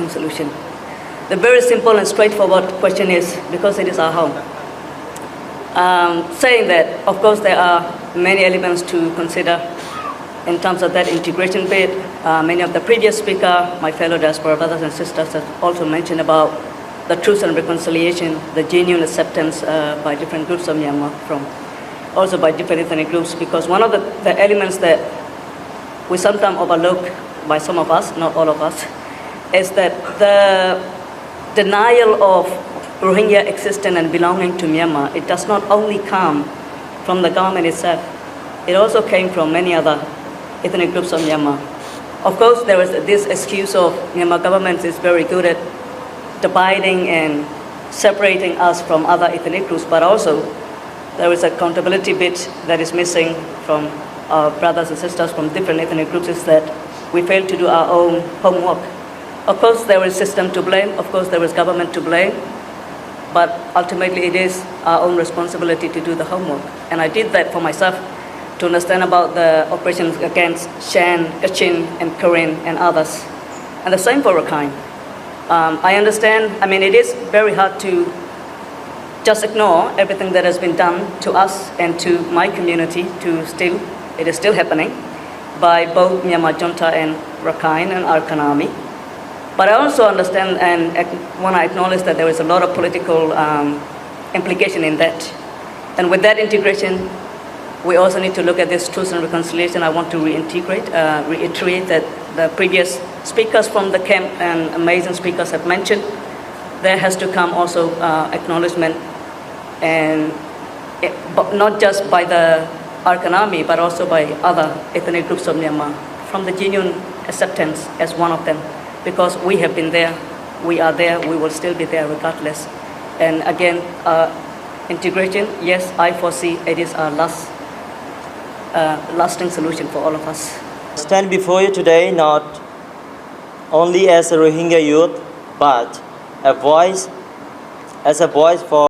lasting solution. The very simple and straightforward question is, because it is our home. Saying that, of course, there are many elements to consider in terms of that integration bit. Many of the previous speakers, my fellow diaspora brothers and sisters, have also mentioned about the truth and reconciliation, the genuine acceptance by different groups of Myanmar, also by different ethnic groups, because one of the elements that we sometimes overlook by some of us, not all of us, is that the denial of Rohingya existence and belonging to Myanmar, it does not only come from the government itself, it also came from many other ethnic groups of Myanmar. Of course, there is this excuse of Myanmar government is very good at dividing and separating us from other ethnic groups, but also there is a accountability bit that is missing from our brothers and sisters from different ethnic groups, is that we fail to do our own homework. Of course, there is system to blame, of course, there is government to blame, but ultimately it is our own responsibility to do the homework. And I did that for myself to understand about the operations against Shan, Kachin, and Karen, and others. And the same for Rakhine. I understand, it is very hard to just ignore everything that has been done to us and to my community, it is still happening by both Myanmar junta and Rakhine and Arakan army. But I also understand and want to acknowledge that there is a lot of political implication in that. And with that integration, we also need to look at this truth and reconciliation. I want to reiterate that the previous speakers from the camp and amazing speakers have mentioned, there has to come also acknowledgement, and but not just by the Arakan army, but also by other ethnic groups of Myanmar, from the genuine acceptance as one of them. Because we have been there, we are there, we will still be there regardless. And again, integration, yes, I foresee it is our lasting solution for all of us. Stand before you today not only as a Rohingya youth, but as a voice for